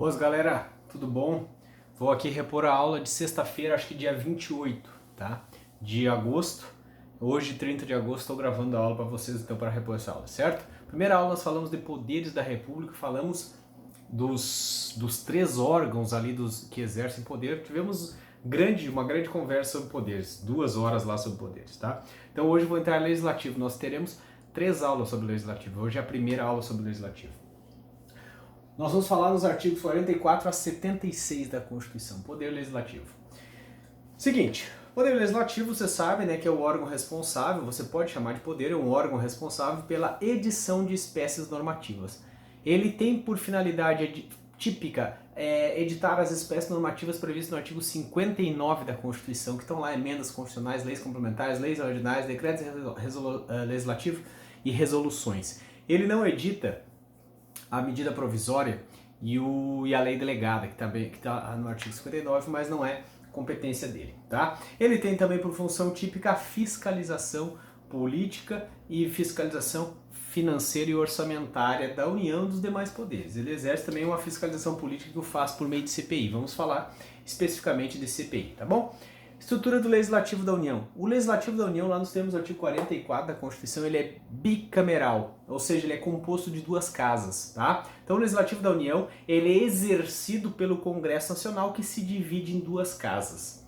Boas, galera, tudo bom? Vou aqui repor a aula de sexta-feira, acho que dia 28, tá? De agosto. Hoje, 30 de agosto, estou gravando a aula para vocês, então, para repor essa aula, certo? Primeira aula nós falamos de poderes da República, falamos dos três órgãos ali que exercem poder. Tivemos uma grande conversa sobre poderes, 2 horas lá sobre poderes, tá? Então hoje eu vou entrar em legislativo. Nós teremos 3 aulas sobre legislativo. Hoje é a primeira aula sobre legislativo. Nós vamos falar nos artigos 44 a 76 da Constituição, Poder Legislativo. Seguinte, Poder Legislativo, você sabe, né, que é o órgão responsável, você pode chamar de poder, é um órgão responsável pela edição de espécies normativas. Ele tem por finalidade típica editar as espécies normativas previstas no artigo 59 da Constituição, que estão lá emendas constitucionais, leis complementares, leis ordinárias, decretos legislativos e resoluções. Ele não edita a medida provisória e a lei delegada, que está no artigo 59, mas não é competência dele, tá? Ele tem também por função típica a fiscalização política e fiscalização financeira e orçamentária da União e dos demais poderes. Ele exerce também uma fiscalização política que o faz por meio de CPI. Vamos falar especificamente de CPI, tá bom? Estrutura do Legislativo da União. O Legislativo da União, lá nós temos o artigo 44 da Constituição, ele é bicameral, ou seja, ele é composto de 2 casas, tá? Então o Legislativo da União, ele é exercido pelo Congresso Nacional, que se divide em 2 casas.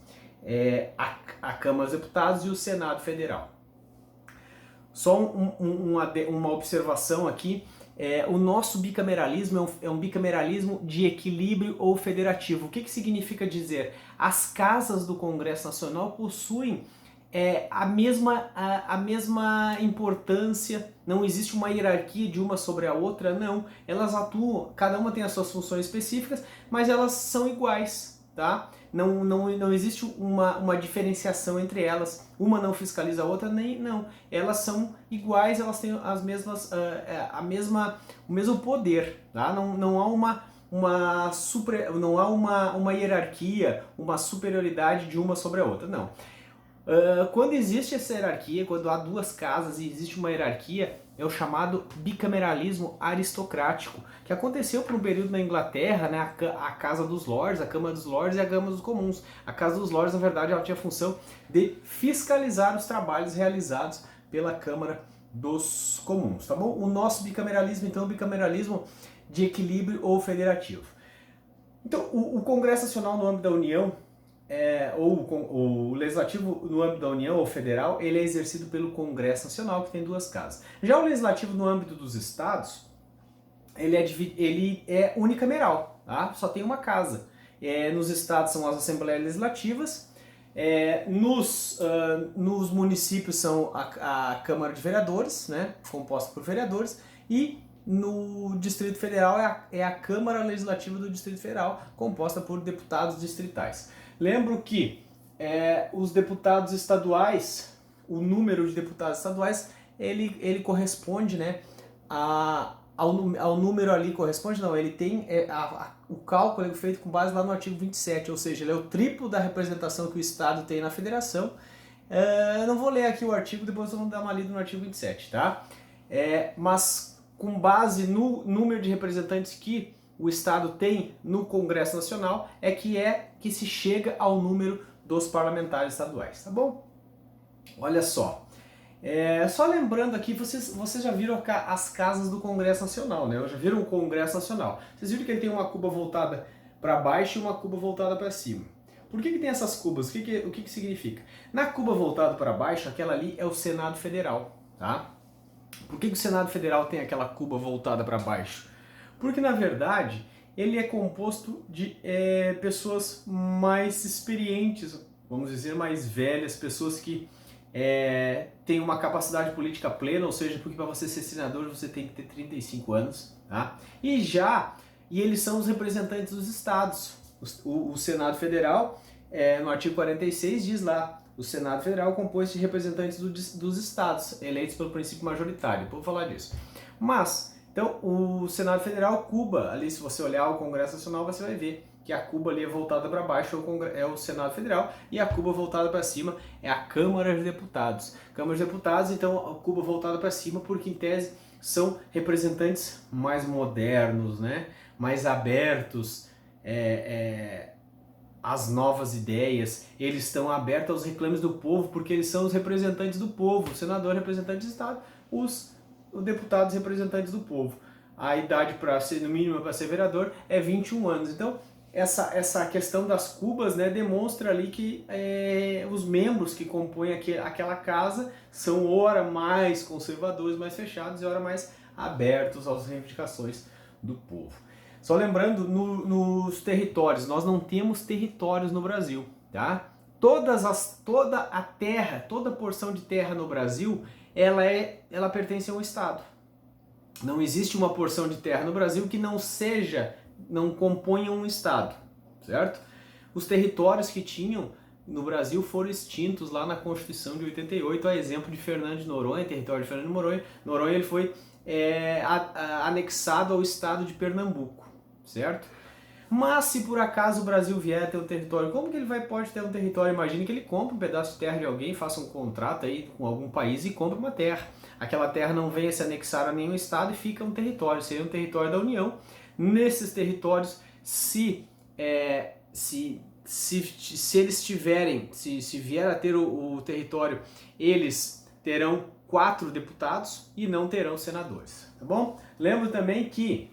A Câmara dos Deputados e o Senado Federal. Só uma observação aqui, o nosso bicameralismo é um bicameralismo de equilíbrio ou federativo. O que significa dizer? As casas do Congresso Nacional possuem a mesma importância, não existe uma hierarquia de uma sobre a outra, não. Elas atuam, cada uma tem as suas funções específicas, mas elas são iguais, tá? Não existe uma diferenciação entre elas, uma não fiscaliza a outra, não. Elas são iguais, elas têm as mesmas, o mesmo poder, tá? Não há uma hierarquia, uma superioridade de uma sobre a outra, não. Quando existe essa hierarquia, quando há 2 casas e existe uma hierarquia, é o chamado bicameralismo aristocrático, que aconteceu por um período na Inglaterra, né, a Casa dos Lords, a Câmara dos Lords e a Câmara dos Comuns. A Casa dos Lords, na verdade, ela tinha a função de fiscalizar os trabalhos realizados pela Câmara dos Comuns, tá bom? O nosso bicameralismo, então, é um bicameralismo de equilíbrio ou federativo. Então, o Congresso Nacional no âmbito da União, o Legislativo no âmbito da União ou Federal, ele é exercido pelo Congresso Nacional, que tem 2 casas. Já o Legislativo no âmbito dos Estados, ele é unicameral, tá? Só tem uma casa. Nos Estados são as Assembleias Legislativas, nos municípios são a Câmara de Vereadores, né, composta por vereadores, e no Distrito Federal é a Câmara Legislativa do Distrito Federal, composta por deputados distritais. Lembro que os deputados estaduais, o número de deputados estaduais, ele corresponde, né, ao número ali, corresponde não, ele tem o cálculo é feito com base lá no artigo 27, ou seja, ele é o triplo da representação que o Estado tem na Federação. Eu não vou ler aqui o artigo, depois vamos dar uma lida no artigo 27, tá? Mas com base no número de representantes que o Estado tem no Congresso Nacional, que se chega ao número dos parlamentares estaduais, tá bom? Olha só, só lembrando aqui, vocês já viram as casas do Congresso Nacional, né? Já viram o Congresso Nacional. Vocês viram que ele tem uma cuba voltada para baixo e uma cuba voltada para cima. Por que tem essas cubas? O que significa? Na cuba voltada para baixo, aquela ali é o Senado Federal, tá? Por que o Senado Federal tem aquela cuba voltada para baixo? Porque, na verdade, ele é composto de pessoas mais experientes, vamos dizer, mais velhas, pessoas que têm uma capacidade política plena, ou seja, porque para você ser senador você tem que ter 35 anos, tá? E eles são os representantes dos estados. O Senado Federal, no artigo 46, diz lá, o Senado Federal é composto de representantes dos estados, eleitos pelo princípio majoritário. Depois vou falar disso. Mas, então, o Senado Federal, Cuba, ali se você olhar o Congresso Nacional, você vai ver que a Cuba ali é voltada para baixo, é o Senado Federal, e a Cuba voltada para cima é a Câmara de Deputados. Câmara de Deputados, então, a Cuba voltada para cima, porque em tese são representantes mais modernos, né? mais abertos às novas ideias, eles estão abertos aos reclames do povo, porque eles são os representantes do povo, o senador representante do Estado, os deputados representantes do povo. A idade para ser, no mínimo, para ser vereador é 21 anos. Então, essa questão das cubas, né, demonstra ali que os membros que compõem aquela casa são ora mais conservadores, mais fechados, e ora mais abertos às reivindicações do povo. Só lembrando, nos territórios, nós não temos territórios no Brasil, tá? Toda a terra, toda porção de terra no Brasil, ela pertence a um estado. Não existe uma porção de terra no Brasil que não componha um estado, certo? Os territórios que tinham no Brasil foram extintos lá na Constituição de 88, a exemplo de Fernando de Noronha, território de Fernando de Noronha. Noronha ele foi anexado ao estado de Pernambuco, certo? Mas se por acaso o Brasil vier a ter um território, como que ele pode ter um território? Imagine que ele compre um pedaço de terra de alguém, faça um contrato aí com algum país e compre uma terra. Aquela terra não venha se anexar a nenhum estado e fica um território, seria um território da União. Nesses territórios, se eles tiverem, se vier a ter o território, eles terão 4 deputados e não terão senadores, tá bom? Lembro também que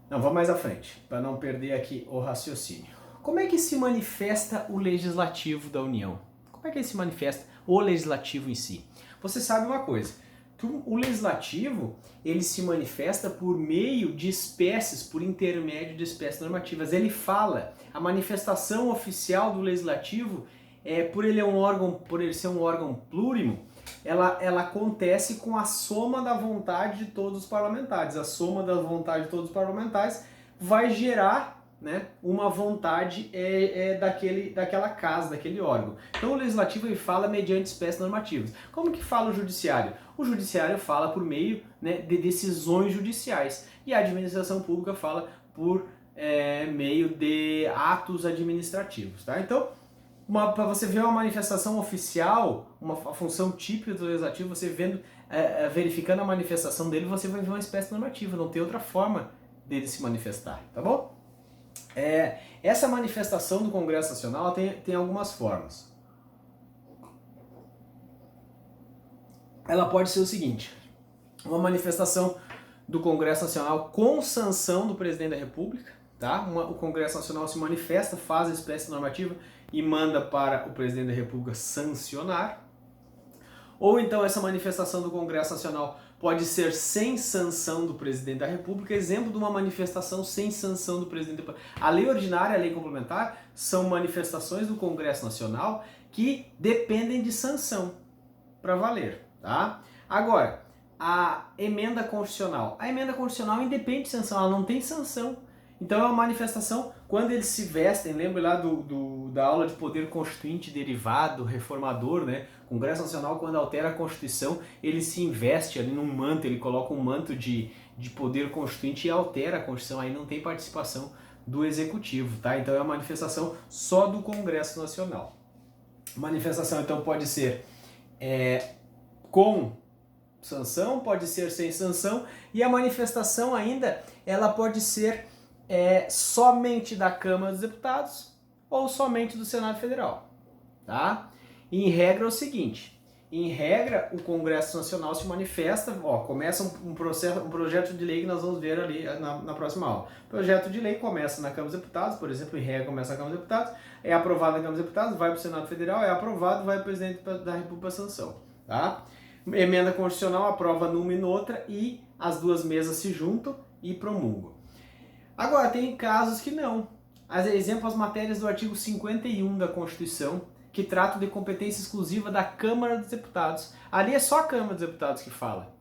Não, vamos mais à frente, para não perder aqui o raciocínio. Como é que se manifesta o legislativo da União? Como é que se manifesta o legislativo em si? Você sabe uma coisa, que o legislativo ele se manifesta por meio de espécies, por intermédio de espécies normativas. Ele fala, a manifestação oficial do legislativo, por ele ser um órgão plurimo, ela acontece com a soma da vontade de todos os parlamentares. A soma da vontade de todos os parlamentares vai gerar, né, uma vontade daquela casa, daquele órgão. Então o legislativo ele fala mediante espécies normativas. Como que fala o judiciário? O judiciário fala por meio, né, de decisões judiciais. E a administração pública fala por meio de atos administrativos. Tá? Então, para você ver uma manifestação oficial, a função típica do legislativo, você verificando a manifestação dele, você vai ver uma espécie normativa, não tem outra forma dele se manifestar, tá bom? Essa manifestação do Congresso Nacional tem algumas formas. Ela pode ser o seguinte, uma manifestação do Congresso Nacional com sanção do Presidente da República, tá? O Congresso Nacional se manifesta, faz a espécie normativa e manda para o Presidente da República sancionar. Ou então essa manifestação do Congresso Nacional pode ser sem sanção do Presidente da República. Exemplo de uma manifestação sem sanção do Presidente da República. A lei ordinária e a lei complementar são manifestações do Congresso Nacional que dependem de sanção para valer. Tá? Agora, a emenda constitucional. A emenda constitucional independe de sanção, ela não tem sanção. Então é uma manifestação, quando eles se vestem, lembra lá da aula de poder constituinte derivado, reformador, né? O Congresso Nacional, quando altera a Constituição, ele se investe ali num manto, ele coloca um manto de poder constituinte e altera a Constituição, aí não tem participação do Executivo, tá? Então é uma manifestação só do Congresso Nacional. Manifestação, então, pode ser com sanção, pode ser sem sanção, e a manifestação ainda, ela pode ser somente da Câmara dos Deputados ou somente do Senado Federal, tá? Em regra é o seguinte, em regra o Congresso Nacional se manifesta, começa um projeto de lei que nós vamos ver ali na próxima aula. O projeto de lei começa na Câmara dos Deputados, por exemplo, em regra começa na Câmara dos Deputados, é aprovado na Câmara dos Deputados, vai para o Senado Federal, é aprovado, vai para o Presidente da República para sanção, tá? Emenda constitucional aprova numa e noutra e as duas mesas se juntam e promulgam. Agora, tem casos que não. Exemplo, as matérias do artigo 51 da Constituição, que tratam de competência exclusiva da Câmara dos Deputados. Ali é só a Câmara dos Deputados que fala.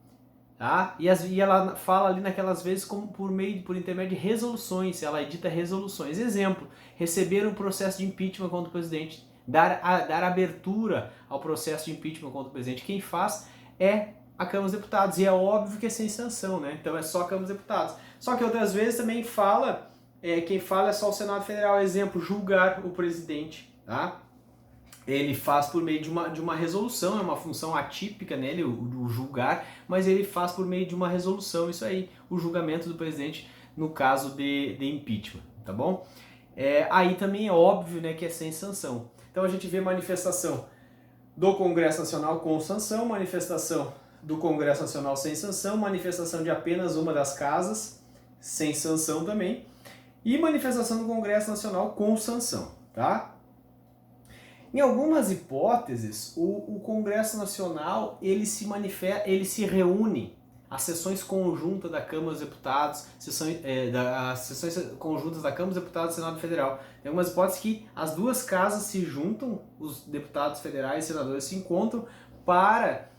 Tá? E ela fala ali naquelas vezes como por intermédio de resoluções, ela edita resoluções. Exemplo, receber um processo de impeachment contra o presidente, dar abertura ao processo de impeachment contra o presidente. Quem faz é a Câmara dos Deputados, e é óbvio que é sem sanção, né? Então é só a Câmara dos Deputados. Só que outras vezes também quem fala é só o Senado Federal, exemplo, julgar o presidente, tá? ele faz por meio de uma resolução, é uma função atípica nele, o julgar, mas ele faz por meio de uma resolução, isso aí, o julgamento do presidente no caso de impeachment, tá bom? Aí também é óbvio, né, que é sem sanção. Então a gente vê manifestação do Congresso Nacional com sanção, manifestação do Congresso Nacional sem sanção, manifestação de apenas uma das casas sem sanção também, e manifestação do Congresso Nacional com sanção, tá? Em algumas hipóteses, o Congresso Nacional ele se reúne às sessões conjuntas da Câmara dos Deputados, as sessões conjuntas da Câmara dos Deputados e Senado Federal. Tem algumas hipóteses que as duas casas se juntam, os deputados federais e senadores se encontram para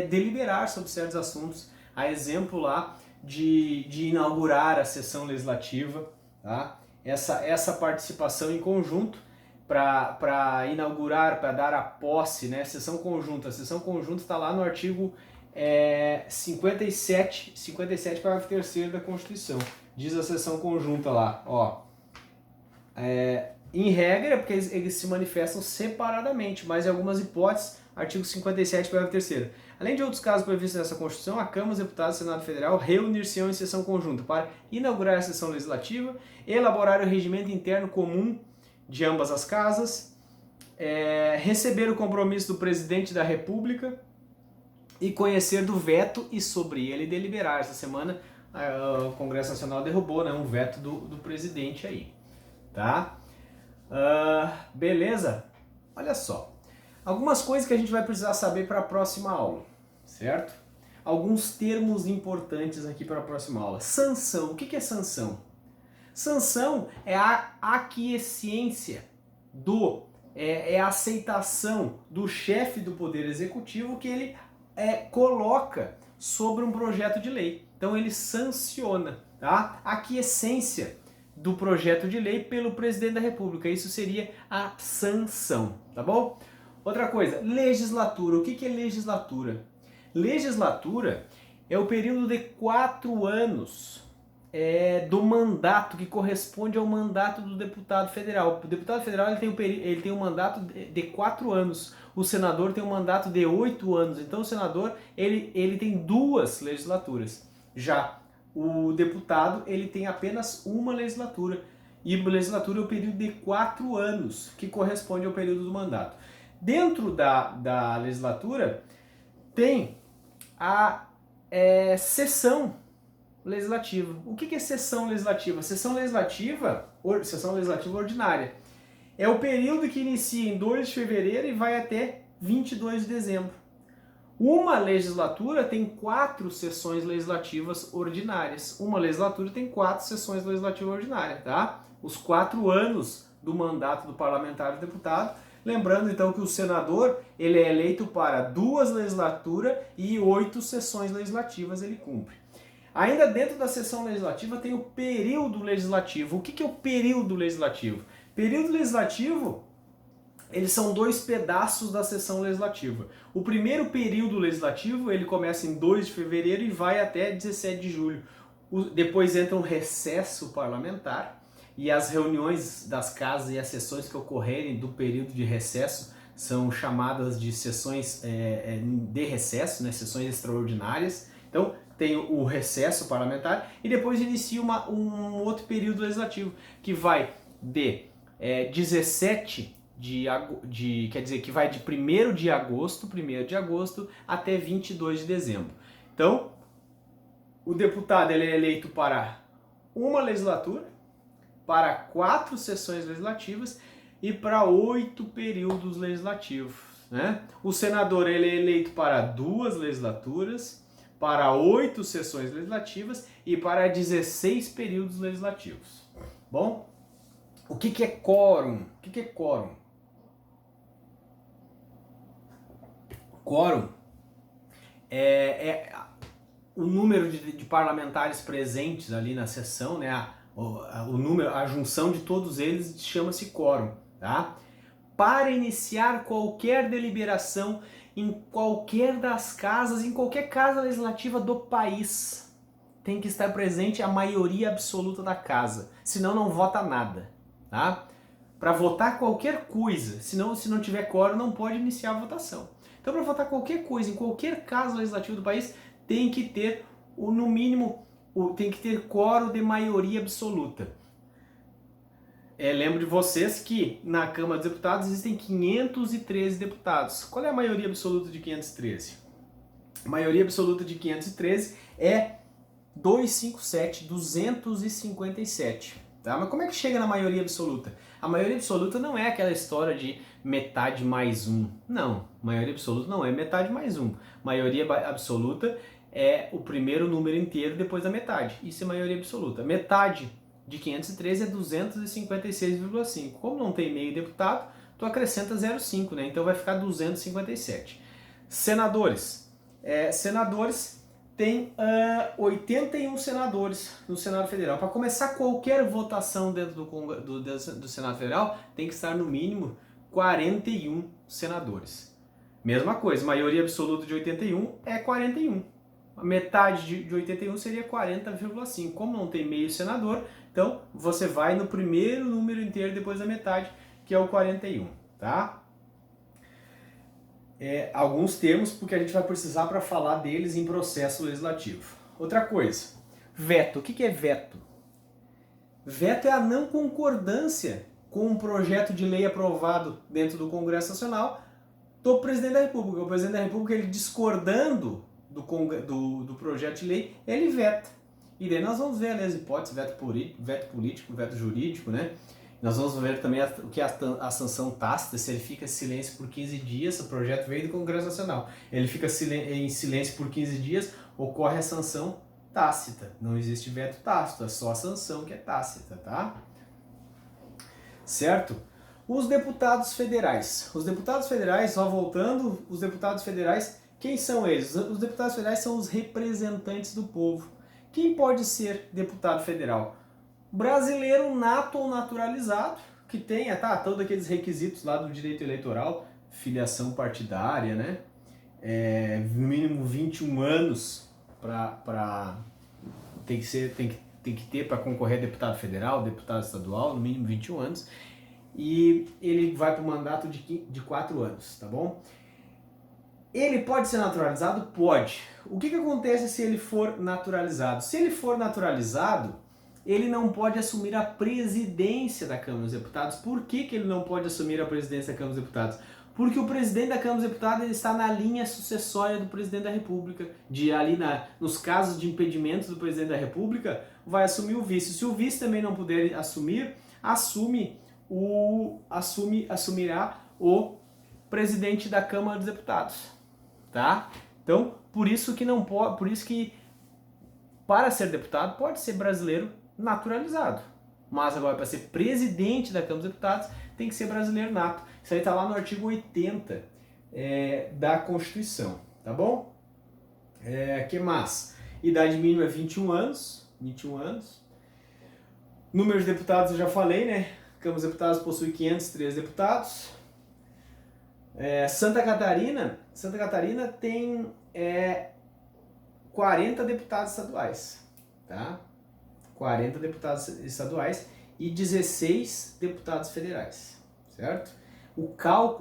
deliberar sobre certos assuntos. A exemplo lá de inaugurar a sessão legislativa, tá? Essa participação em conjunto para inaugurar, para dar a posse, né? Sessão conjunta. A sessão conjunta está lá no artigo 57, parágrafo 3º da Constituição. Diz a sessão conjunta lá, ó. Em regra, porque eles se manifestam separadamente, mas em algumas hipóteses, artigo 57, parágrafo 3º. Além de outros casos previstos nessa Constituição, a Câmara dos Deputados e Senado Federal reunir-se-ão em sessão conjunta para inaugurar a sessão legislativa, elaborar o regimento interno comum de ambas as casas, receber o compromisso do Presidente da República e conhecer do veto e sobre ele deliberar. Essa semana o Congresso Nacional derrubou, né, um veto do presidente aí, tá? Beleza? Olha só, algumas coisas que a gente vai precisar saber para a próxima aula, certo? Alguns termos importantes aqui para a próxima aula. Sanção, o que é sanção? Sanção é a aquiescência é a aceitação do chefe do Poder Executivo que ele coloca sobre um projeto de lei. Então ele sanciona, tá? A aquiescência do projeto de lei pelo Presidente da República. Isso seria a sanção, tá bom? Outra coisa, legislatura. O que é legislatura? Legislatura é o período de 4 anos do mandato que corresponde ao mandato do deputado federal. O deputado federal ele tem um mandato de 4 anos. O senador tem um mandato de 8 anos. Então o senador ele tem 2 legislaturas. Já o deputado ele tem apenas uma legislatura. E a legislatura é o período de 4 anos, que corresponde ao período do mandato. Dentro da legislatura tem a sessão legislativa. O que é sessão legislativa? Sessão legislativa ordinária. É o período que inicia em 2 de fevereiro e vai até 22 de dezembro. Uma legislatura tem 4 sessões legislativas ordinárias. Uma legislatura tem 4 sessões legislativas ordinárias, tá? Os 4 anos do mandato do parlamentar e deputado. Lembrando então que o senador ele é eleito para 2 legislaturas e 8 sessões legislativas ele cumpre. Ainda dentro da sessão legislativa tem o período legislativo. O que é o período legislativo? Período legislativo, eles são 2 pedaços da sessão legislativa. O primeiro período legislativo, ele começa em 2 de fevereiro e vai até 17 de julho. Depois entra um recesso parlamentar e as reuniões das casas e as sessões que ocorrerem do período de recesso são chamadas de sessões de recesso, né? Sessões extraordinárias. Então, tem o recesso parlamentar e depois inicia um outro período legislativo que vai de 17 quer dizer que vai de 1º de agosto até 22 de dezembro. Então, o deputado ele é eleito para uma legislatura, para 4 sessões legislativas e para 8 períodos legislativos, né? O senador ele é eleito para 2 legislaturas, para 8 sessões legislativas e para 16 períodos legislativos. Bom, o que é quórum? O que é quórum? Quórum é o número de parlamentares presentes ali na sessão, né? A junção de todos eles chama-se quórum, tá? Para iniciar qualquer deliberação em qualquer das casas, em qualquer casa legislativa do país, tem que estar presente a maioria absoluta da casa, senão não vota nada, tá? para votar qualquer coisa. Senão, se não tiver quórum, não pode iniciar a votação. Então, para votar qualquer coisa, em qualquer caso legislativo do país, tem que ter, no mínimo, tem que ter quórum de maioria absoluta. Lembro de vocês que na Câmara dos Deputados existem 513 deputados. Qual é a maioria absoluta de 513? A maioria absoluta de 513 é 257. Tá? Mas como é que chega na maioria absoluta? A maioria absoluta não é aquela história de metade mais um. Não, maioria absoluta não é metade mais um. Maioria absoluta é o primeiro número inteiro depois da metade. Isso é maioria absoluta. Metade de 513 é 256,5. Como não tem meio deputado, tu acrescenta 0,5, né? Então vai ficar 257. Senadores. Senadores tem 81 senadores no Senado Federal. Para começar qualquer votação dentro do Senado Federal, tem que estar no mínimo 41 senadores. Mesma coisa, maioria absoluta de 81 é 41. A metade de 81 seria 40,5. Como não tem meio senador, então você vai no primeiro número inteiro depois da metade, que é o 41, tá? Alguns termos, porque a gente vai precisar para falar deles em processo legislativo. Outra coisa, veto. O que é veto? Veto é a não concordância com um projeto de lei aprovado dentro do Congresso Nacional do Presidente da República. O Presidente da República, ele discordando do projeto de lei, ele veta. E daí nós vamos ver ali as hipóteses, veto político, veto jurídico, né? Nós vamos ver também o que é a sanção tácita, se ele fica em silêncio por 15 dias, o projeto veio do Congresso Nacional, ele fica em silêncio por 15 dias, ocorre a sanção tácita. Não existe veto tácito, é só a sanção que é tácita, tá? Certo? Os deputados federais. Os deputados federais, só voltando, os deputados federais, quem são eles? Os deputados federais são os representantes do povo. Quem pode ser deputado federal? Brasileiro nato ou naturalizado, que tenha todos aqueles requisitos lá do direito eleitoral, filiação partidária, né? No mínimo 21 anos tem que ter para concorrer a deputado federal, deputado estadual, no mínimo 21 anos. E ele vai para o mandato de 4 anos, tá bom? Ele pode ser naturalizado? Pode. O que acontece se ele for naturalizado? Se ele for naturalizado, ele não pode assumir a presidência da Câmara dos Deputados. Por que ele não pode assumir a presidência da Câmara dos Deputados? Porque o presidente da Câmara dos Deputados ele está na linha sucessória do presidente da República. Nos casos de impedimento do presidente da República, vai assumir o vice. Se o vice também não puder assumir, assumirá o presidente da Câmara dos Deputados. Tá? Então, por isso que para ser deputado pode ser brasileiro naturalizado. Mas agora para ser presidente da Câmara dos Deputados tem que ser brasileiro nato. Isso aí está lá no artigo 80 da Constituição, tá bom? Que mais? Idade mínima é 21 anos. Número de deputados eu já falei, né? A Câmara dos Deputados possui 513 deputados. Santa Catarina tem 40 deputados estaduais, tá? 40 deputados estaduais e 16 deputados federais, certo?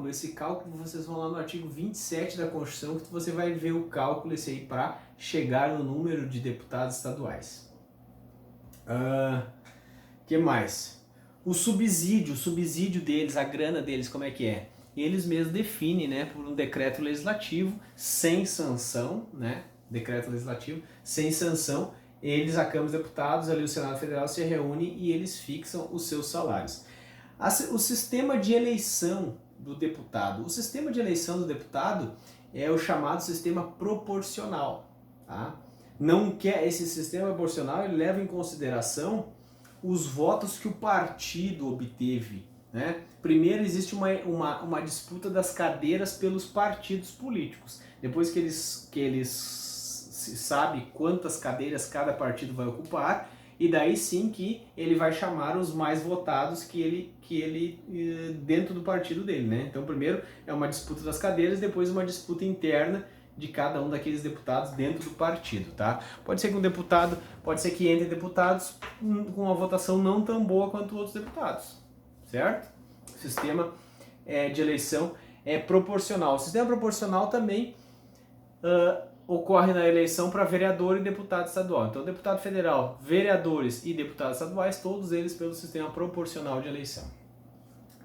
Esse cálculo vocês vão lá no artigo 27 da Constituição, que você vai ver o cálculo esse aí para chegar no número de deputados estaduais. Que mais? O subsídio deles, a grana deles, como é que é? Eles mesmos definem, né, por um decreto legislativo sem sanção, né? Decreto legislativo sem sanção, a Câmara dos Deputados, ali o Senado Federal se reúne e eles fixam os seus salários. O sistema de eleição do deputado. O sistema de eleição do deputado é o chamado sistema proporcional, tá? Esse sistema proporcional ele leva em consideração os votos que o partido obteve, né? Primeiro existe uma disputa das cadeiras pelos partidos políticos. Depois que eles sabe quantas cadeiras cada partido vai ocupar, e daí sim que ele vai chamar os mais votados que ele dentro do partido dele, né? Então primeiro é uma disputa das cadeiras, depois uma disputa interna de cada um daqueles deputados dentro do partido, tá? Pode ser que entre deputados com uma votação não tão boa quanto outros deputados, certo? sistema de eleição é proporcional. O sistema proporcional também ocorre na eleição para vereador e deputado estadual. Então, deputado federal, vereadores e deputados estaduais, todos eles pelo sistema proporcional de eleição.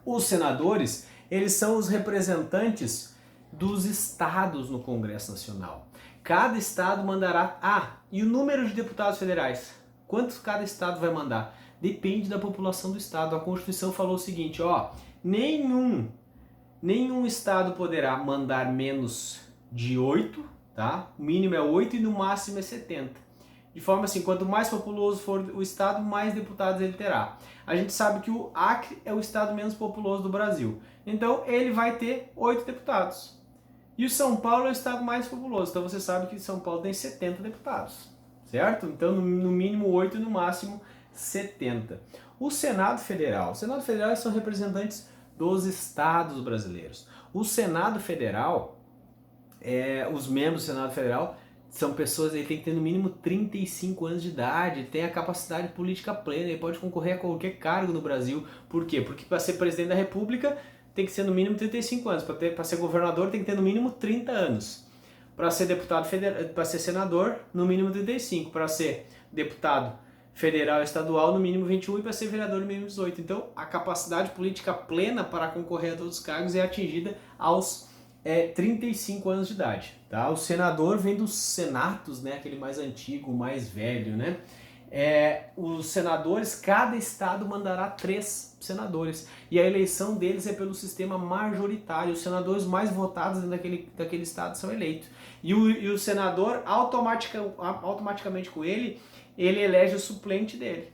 Os senadores, eles são os representantes dos estados no Congresso Nacional. Cada estado mandará... e o número de deputados federais? Quantos cada estado vai mandar? Depende da população do estado. A Constituição falou o seguinte, nenhum estado poderá mandar menos de 8, tá? O mínimo é 8 e no máximo é 70. De forma assim, quanto mais populoso for o estado, mais deputados ele terá. A gente sabe que o Acre é o estado menos populoso do Brasil. Então ele vai ter 8 deputados. E o São Paulo é o estado mais populoso. Então você sabe que São Paulo tem 70 deputados. Certo? Então no mínimo 8 e no máximo 70. O Senado Federal. O Senado Federal são representantes dos estados brasileiros. O Senado Federal, os membros do Senado Federal são pessoas que têm que ter no mínimo 35 anos de idade, tem a capacidade política plena, ele pode concorrer a qualquer cargo no Brasil. Por quê? Porque para ser presidente da República tem que ser no mínimo 35 anos, para ser governador tem que ter no mínimo 30 anos. Para ser deputado federal, para ser senador, no mínimo 35, para ser deputado federal e estadual, no mínimo 21, e para ser vereador, no mínimo 18. Então, a capacidade política plena para concorrer a todos os cargos é atingida aos 35 anos de idade. Tá? O senador vem dos senatos, né? Aquele mais antigo, mais velho, né? Os senadores, cada estado mandará 3 senadores, e a eleição deles é pelo sistema majoritário. Os senadores mais votados daquele estado são eleitos, e o senador automaticamente com ele elege o suplente dele,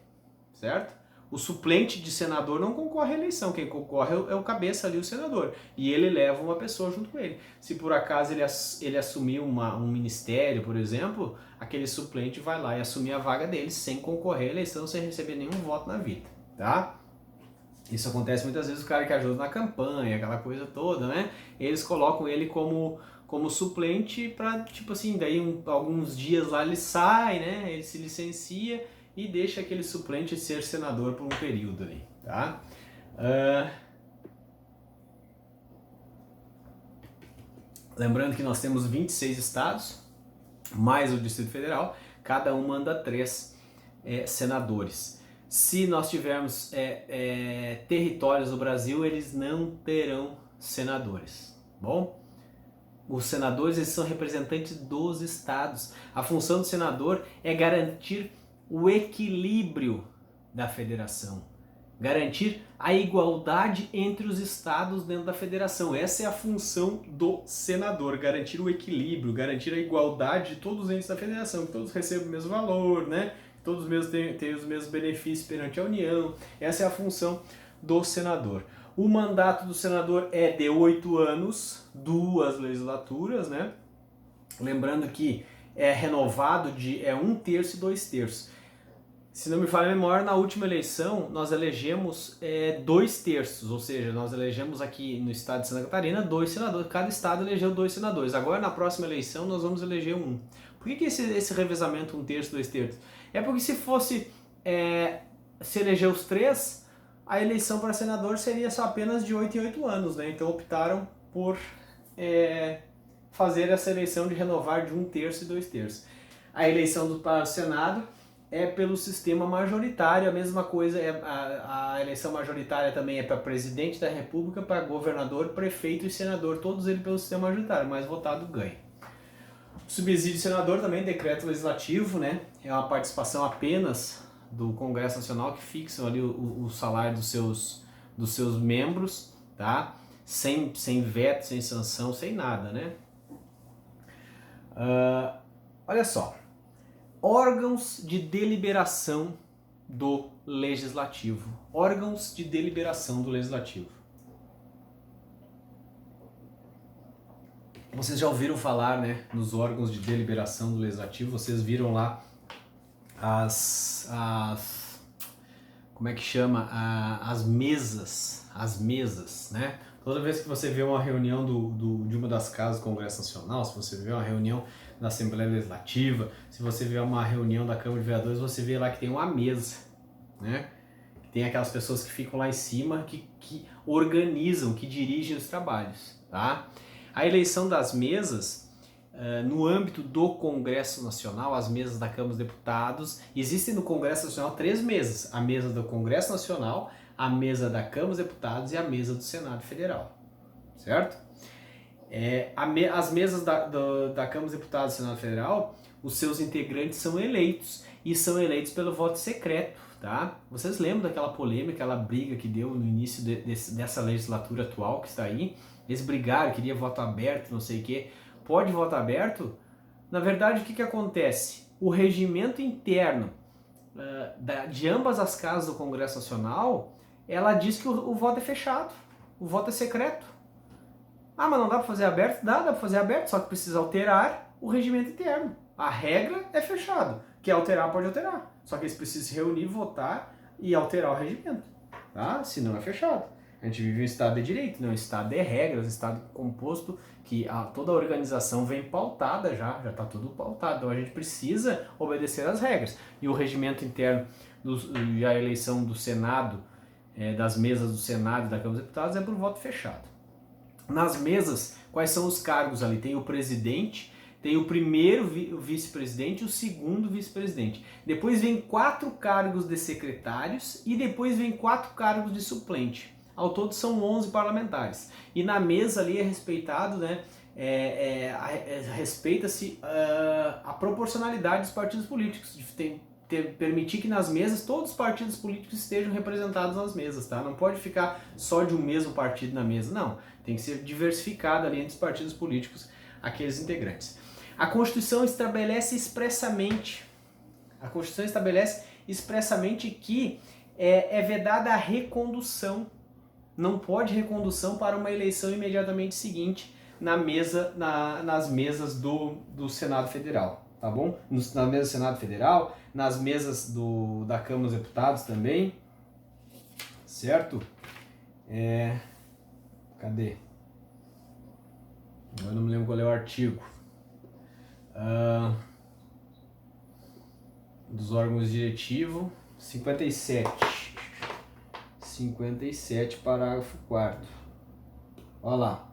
certo? O suplente de senador não concorre à eleição, quem concorre é o cabeça ali, o senador, e ele leva uma pessoa junto com ele. Se por acaso ele assumir um ministério, por exemplo, aquele suplente vai lá e assumir a vaga dele sem concorrer à eleição, sem receber nenhum voto na vida, tá? Isso acontece muitas vezes, o cara que ajuda na campanha, aquela coisa toda, né? Eles colocam ele como suplente para, tipo assim, daí alguns dias lá ele sai, né? Ele se licencia e deixa aquele suplente ser senador por um período ali, tá? Lembrando que nós temos 26 estados, mais o Distrito Federal, cada um manda 3 senadores. Se nós tivermos territórios no Brasil, eles não terão senadores, bom? Os senadores, eles são representantes dos estados. A função do senador é garantir o equilíbrio da federação, garantir a igualdade entre os estados dentro da federação. Essa é a função do senador, garantir o equilíbrio, garantir a igualdade de todos os entes da federação, que todos recebam o mesmo valor, né? Todos têm os mesmos benefícios perante a União. Essa é a função do senador. O mandato do senador é de 8 anos, 2 legislaturas, né? Lembrando que é renovado de 1/3 e 2/3. Se não me falha a memória, na última eleição nós elegemos 2/3, ou seja, nós elegemos aqui no estado de Santa Catarina 2 senadores, cada estado elegeu 2 senadores. Agora na próxima eleição nós vamos eleger 1. Por que esse revezamento 1/3, 2/3? É porque se fosse se eleger os 3, a eleição para senador seria só apenas de 8 em 8 anos, né? Então optaram por fazer essa eleição de renovar de 1/3 e 2/3. A eleição para o Senado é pelo sistema majoritário, a mesma coisa, a eleição majoritária também é para presidente da República, para governador, prefeito e senador, todos eles pelo sistema majoritário, mais votado ganha. O subsídio senador também, decreto legislativo, né? É uma participação apenas do Congresso Nacional que fixam ali o salário dos seus membros, tá? Sem veto, sem sanção, sem nada, né? Olha só, órgãos de deliberação do Legislativo. Órgãos de deliberação do Legislativo. Vocês já ouviram falar, né, nos órgãos de deliberação do Legislativo? Vocês viram lá como é que chama? As mesas, né? Toda vez que você vê uma reunião de uma das casas do Congresso Nacional, se você vê uma reunião da Assembleia Legislativa, se você vê uma reunião da Câmara de Vereadores, você vê lá que tem uma mesa, né? tem aquelas pessoas que ficam lá em cima, que organizam, que dirigem os trabalhos, tá? A eleição das mesas, no âmbito do Congresso Nacional, as mesas da Câmara dos Deputados, existem no Congresso Nacional 3 mesas: a mesa do Congresso Nacional, a mesa da Câmara dos Deputados e a mesa do Senado Federal, certo? As mesas da Câmara dos Deputados e Senado Federal, os seus integrantes são eleitos, e são eleitos pelo voto secreto, tá? Vocês lembram daquela polêmica, aquela briga que deu no início dessa legislatura atual que está aí? Eles brigaram, queria voto aberto, não sei o quê. Pode voto aberto? Na verdade, o que acontece? O regimento interno de ambas as casas do Congresso Nacional, ela diz que o voto é fechado, o voto é secreto. Ah, mas não dá para fazer aberto? Dá para fazer aberto, só que precisa alterar o regimento interno. A regra é fechado. Quer alterar, pode alterar. Só que eles precisam se reunir, votar e alterar o regimento, tá? Senão é fechado. A gente vive um Estado de direito, não um Estado de regras, um Estado composto que toda a organização vem pautada já está tudo pautado. Então a gente precisa obedecer às regras. E o regimento interno e a eleição do Senado, das mesas do Senado e da Câmara dos Deputados é por voto fechado. Nas mesas, quais são os cargos ali? Tem o presidente, tem o primeiro vice-presidente e o segundo vice-presidente. Depois vem 4 cargos de secretários e depois vem 4 cargos de suplente. Ao todo são 11 parlamentares. E na mesa ali é respeitado, né? Respeita-se a proporcionalidade dos partidos políticos. Permitir que nas mesas todos os partidos políticos estejam representados nas mesas, tá? Não pode ficar só de um mesmo partido na mesa, não. Tem que ser diversificado ali entre os partidos políticos, aqueles integrantes. A Constituição estabelece expressamente que é vedada a recondução. Não pode recondução para uma eleição imediatamente seguinte nas mesas do Senado Federal, tá bom? Na mesa do Senado Federal, nas mesas da Câmara dos Deputados também, certo? Cadê? Eu não me lembro qual é o artigo. Dos órgãos diretivos, 57, parágrafo 4º. Olha lá.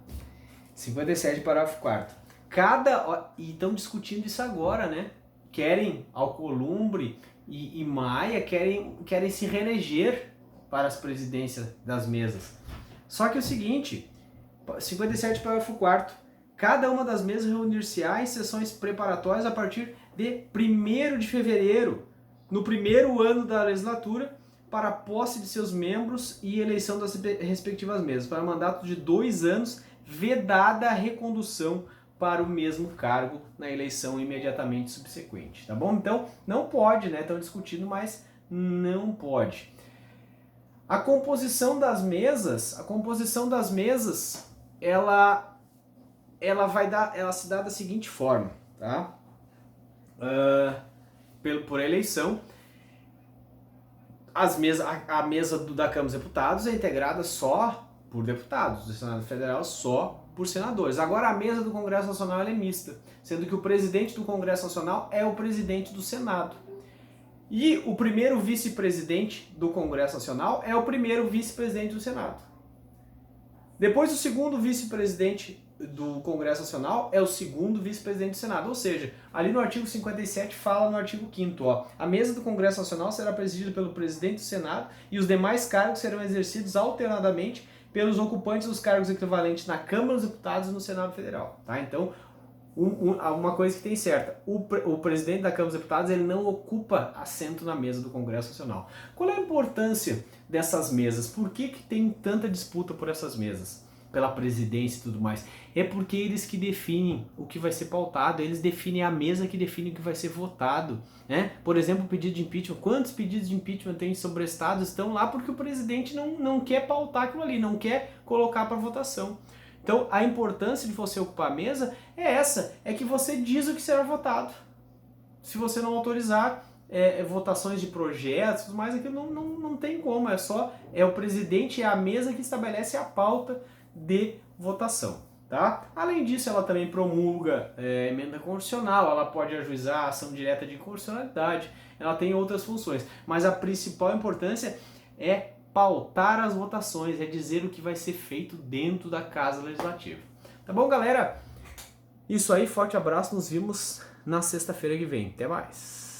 57, parágrafo 4º. E estão discutindo isso agora, né? Querem Alcolumbre e Maia, querem se reeleger para as presidências das mesas. Só que é o seguinte, 57, parágrafo 4º. Cada uma das mesas reunir-se-á em sessões preparatórias a partir de 1º de fevereiro, no primeiro ano da legislatura, para a posse de seus membros e eleição das respectivas mesas, para mandato de 2 anos, vedada a recondução para o mesmo cargo na eleição imediatamente subsequente, tá bom? Então, não pode, né? Estão discutindo, mas não pode. A composição das mesas, ela se dá da seguinte forma, tá? Por eleição, a mesa da Câmara dos Deputados é integrada só por deputados, do Senado Federal só por senadores. Agora a mesa do Congresso Nacional é mista, sendo que o presidente do Congresso Nacional é o presidente do Senado. E o primeiro vice-presidente do Congresso Nacional é o primeiro vice-presidente do Senado. Depois o segundo vice-presidente do Congresso Nacional é o segundo vice-presidente do Senado. Ou seja, ali no artigo 57 fala no artigo 5º, a mesa do Congresso Nacional será presidida pelo presidente do Senado e os demais cargos serão exercidos alternadamente pelos ocupantes dos cargos equivalentes na Câmara dos Deputados e no Senado Federal. Tá? Então, uma coisa que tem certa, o presidente da Câmara dos Deputados ele não ocupa assento na mesa do Congresso Nacional. Qual é a importância dessas mesas? Por que tem tanta disputa por essas mesas? Pela presidência e tudo mais? É porque eles que definem o que vai ser pautado, eles definem a mesa que define o que vai ser votado, né? Por exemplo, o pedido de impeachment. Quantos pedidos de impeachment tem sobre estados estão lá porque o presidente não quer pautar aquilo ali, não quer colocar para votação. Então, a importância de você ocupar a mesa é essa, é que você diz o que será votado. Se você não autorizar votações de projetos, tudo mais, aquilo não tem como, é o presidente e a mesa que estabelece a pauta de votação, tá? Além disso, ela também promulga emenda constitucional, ela pode ajuizar a ação direta de inconstitucionalidade, ela tem outras funções, mas a principal importância é pautar as votações, é dizer o que vai ser feito dentro da Casa Legislativa. Tá bom, galera? Isso aí, forte abraço, nos vimos na sexta-feira que vem. Até mais!